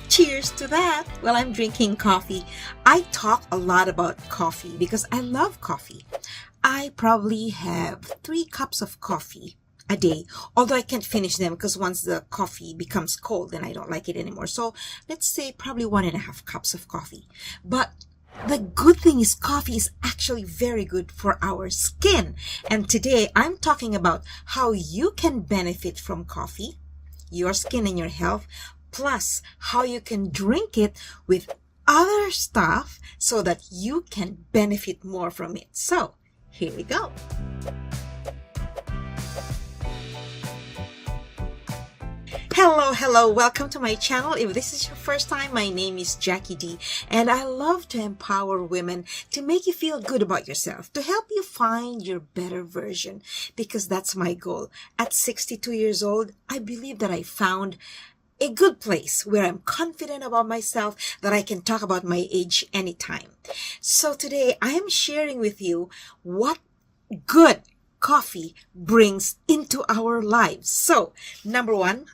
Cheers to that! While I'm drinking coffee, I talk a lot about coffee because I love coffee. I probably have 3 cups of coffee a day, although I can't finish them because once the coffee becomes cold, then I don't like it anymore. So let's say probably 1.5 cups of coffee. But the good thing is coffee is actually very good for our skin. And today I'm talking about how you can benefit from coffee, your skin and your health, plus how you can drink it with other stuff so that you can benefit more from it. So here we go. Hello, welcome to my channel. If this is your first time, my name is Jackie D, and I love to empower women to make you feel good about yourself, to help you find your better version, because that's my goal. At 62 years old, I believe that I found a good place where I'm confident about myself, that I can talk about my age anytime. So today I am sharing with you what good coffee brings into our lives. So number one,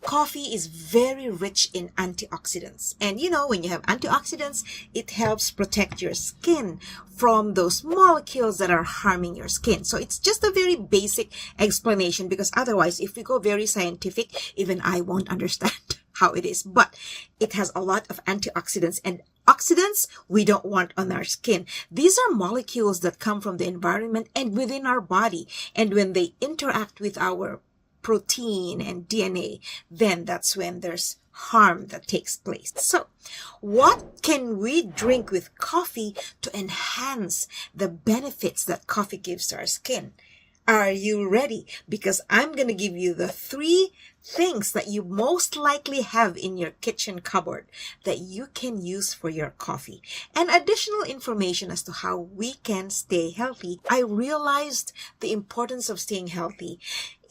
coffee is very rich in antioxidants. And you know, when you have antioxidants, it helps protect your skin from those molecules that are harming your skin. So it's just a very basic explanation, because otherwise, if we go very scientific, even I won't understand how it is. But it has a lot of antioxidants, and oxidants we don't want on our skin. These are molecules that come from the environment and within our body. And when they interact with our protein and DNA, then that's when there's harm that takes place. So what can we drink with coffee to enhance the benefits that coffee gives to our skin? Are you ready? Because I'm going to give you the 3 things that you most likely have in your kitchen cupboard that you can use for your coffee, and additional information as to how we can stay healthy. I realized the importance of staying healthy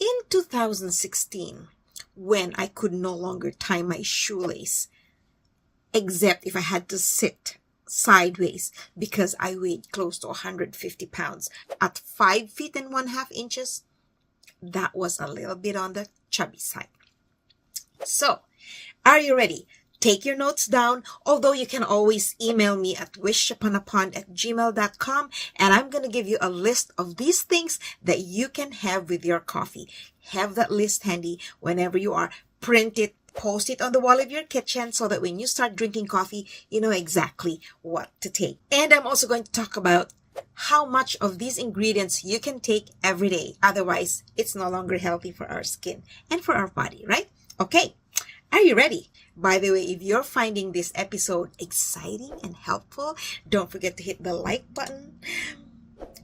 in 2016 when I could no longer tie my shoelace, except if I had to sit sideways, because I weighed close to 150 pounds. At 5 feet and 1/2 inches, that was a little bit on the chubby side. So, are you ready? Take your notes down, although you can always email me at wishuponapond@gmail.com, and I'm going to give you a list of these things that you can have with your coffee. Have that list handy whenever you are. Print it, post it on the wall of your kitchen so that when you start drinking coffee, you know exactly what to take. And I'm also going to talk about how much of these ingredients you can take every day. Otherwise, it's no longer healthy for our skin and for our body, right? Okay, are you ready? By the way, if you're finding this episode exciting and helpful, don't forget to hit the like button,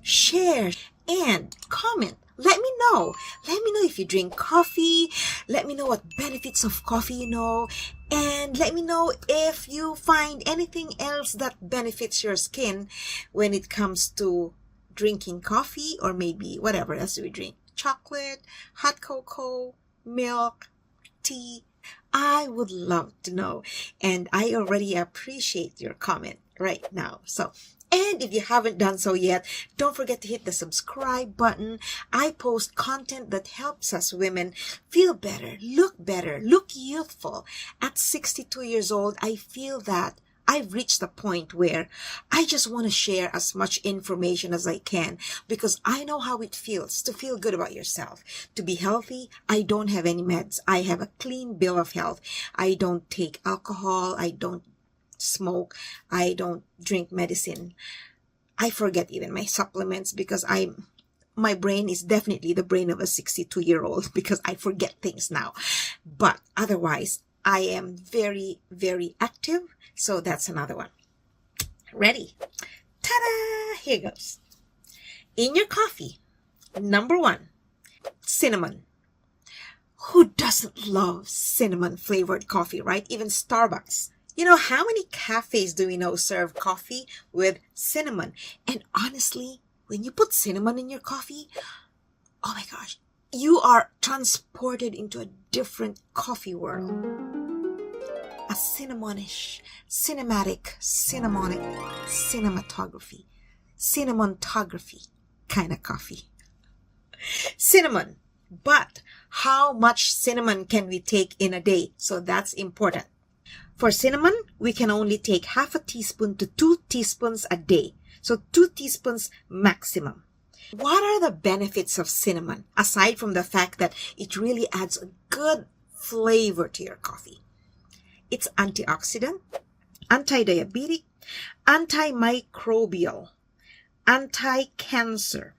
share, and comment. Let me know. Let me know if you drink coffee. Let me know what benefits of coffee you know. And let me know if you find anything else that benefits your skin when it comes to drinking coffee, or maybe whatever else we drink. Chocolate, hot cocoa, milk, tea. I would love to know. And I already appreciate your comment right now. And if you haven't done so yet, don't forget to hit the subscribe button. I post content that helps us women feel better, look youthful. At 62 years old, I feel that I've reached the point where I just want to share as much information as I can, because I know how it feels to feel good about yourself, to be healthy. I don't have any meds. I have a clean bill of health. I don't take alcohol. I don't smoke. I don't drink medicine. I forget even my supplements, because my brain is definitely the brain of a 62-year-old, because I forget things now. But otherwise, I am very, very active. So that's another one. Ready? Ta-da! Here goes. In your coffee, number 1, cinnamon. Who doesn't love cinnamon flavored coffee, right? Even Starbucks. You know, how many cafes do we know serve coffee with cinnamon? And honestly, when you put cinnamon in your coffee, oh my gosh, you are transported into a different coffee world. A cinnamonish, cinematography kind of coffee. Cinnamon. But how much cinnamon can we take in a day? So that's important. For cinnamon, we can only take half a teaspoon to 2 teaspoons a day. So 2 teaspoons maximum. What are the benefits of cinnamon, aside from the fact that it really adds a good flavor to your coffee? It's antioxidant, anti-diabetic, antimicrobial, anti-cancer,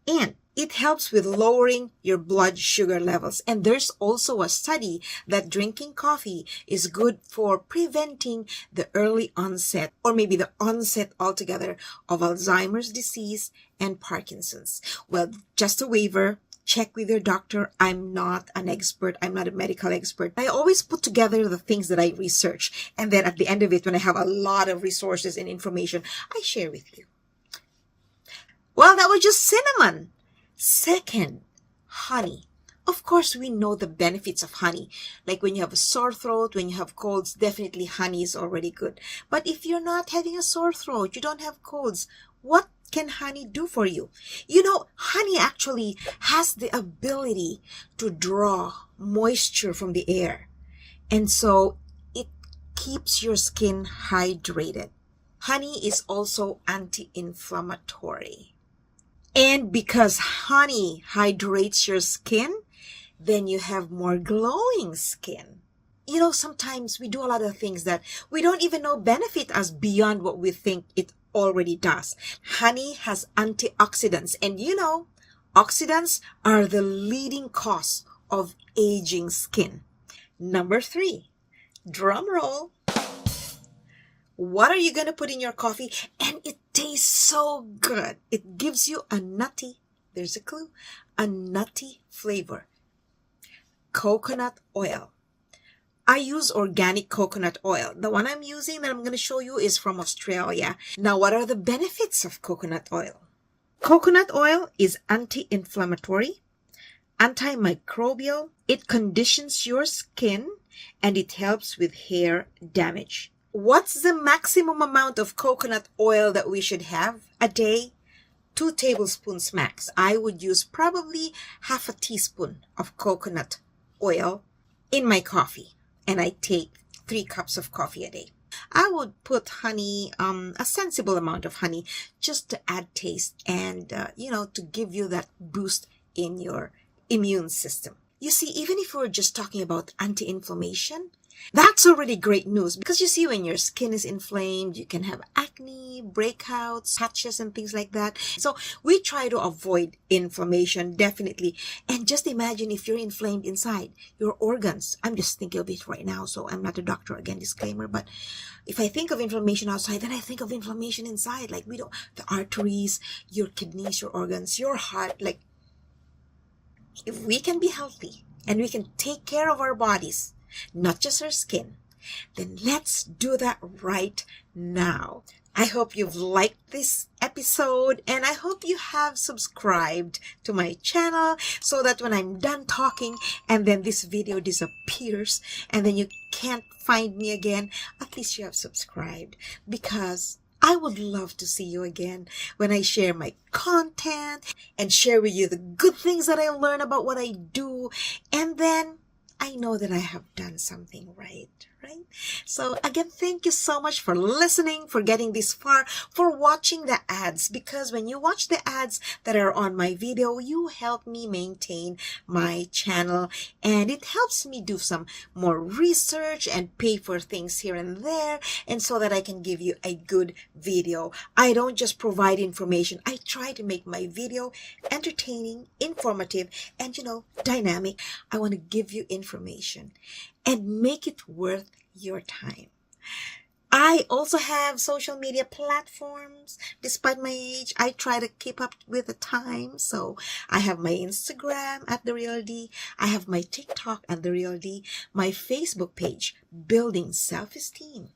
and it helps with lowering your blood sugar levels. And there's also a study that drinking coffee is good for preventing the early onset, or maybe the onset altogether, of Alzheimer's disease and Parkinson's. Well, just a waiver. Check with your doctor. I'm not an expert. I'm not a medical expert. I always put together the things that I research. And then at the end of it, when I have a lot of resources and information, I share with you. Well, that was just cinnamon. Second, honey. Of course, we know the benefits of honey. Like when you have a sore throat, when you have colds, definitely honey is already good. But if you're not having a sore throat, you don't have colds, what can honey do for you? You know, honey actually has the ability to draw moisture from the air. And so it keeps your skin hydrated. Honey is also anti-inflammatory. And because honey hydrates your skin, then you have more glowing skin. You know, sometimes we do a lot of things that we don't even know benefit us beyond what we think it already does. Honey has antioxidants, and you know, oxidants are the leading cause of aging skin. Number 3, drum roll. What are you going to put in your coffee? And it tastes so good. It gives you a nutty, there's a clue, a nutty flavor. Coconut oil. I use organic coconut oil. The one I'm using that I'm going to show you is from Australia. Now, what are the benefits of coconut oil? Coconut oil is anti-inflammatory, antimicrobial. It conditions your skin, and it helps with hair damage. What's the maximum amount of coconut oil that we should have a day? 2 tablespoons max. I would use probably half a teaspoon of coconut oil in my coffee. And I take 3 cups of coffee a day. I would put honey, a sensible amount of honey, just to add taste and, to give you that boost in your immune system. You see, even if we're just talking about anti-inflammation, that's already great news, because you see, when your skin is inflamed, you can have acne, breakouts, patches, and things like that. So we try to avoid inflammation, definitely. And just imagine if you're inflamed inside your organs. I'm just thinking of it right now, so I'm not a doctor, again, disclaimer. But if I think of inflammation outside, then I think of inflammation inside. Like the arteries, your kidneys, your organs, your heart. Like, if we can be healthy and we can take care of our bodies, not just our skin, then let's do that right now. I hope you've liked this episode, and I hope you have subscribed to my channel, so that when I'm done talking and then this video disappears and then you can't find me again, at least you have subscribed, because I would love to see you again when I share my content and share with you the good things that I learn about what I do, and then I know that I have done something right? So again, thank you so much for listening, for getting this far, for watching the ads, because when you watch the ads that are on my video, you help me maintain my channel, and it helps me do some more research and pay for things here and there, and so that I can give you a good video. I don't just provide information. I try to make my video entertaining, informative, and dynamic. I want to give you information and make it worth your time. I also have social media platforms. Despite my age, I try to keep up with the times. So I have my Instagram at The Real D. I have my TikTok at The Real D. My Facebook page, Building Self-Esteem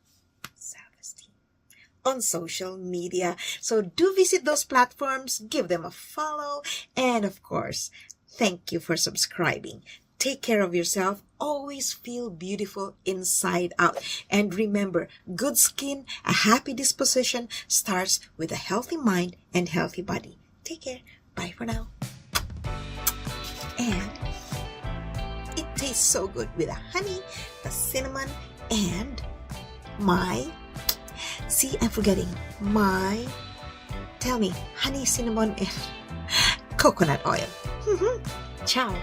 on social media. So do visit those platforms, give them a follow, and of course, thank you for subscribing. Take care of yourself. Always feel beautiful inside out. And remember, good skin, a happy disposition starts with a healthy mind and healthy body. Take care. Bye for now. And it tastes so good with the honey, the cinnamon, and my, see, I'm forgetting, my, tell me, honey, cinnamon, and coconut oil. Ciao.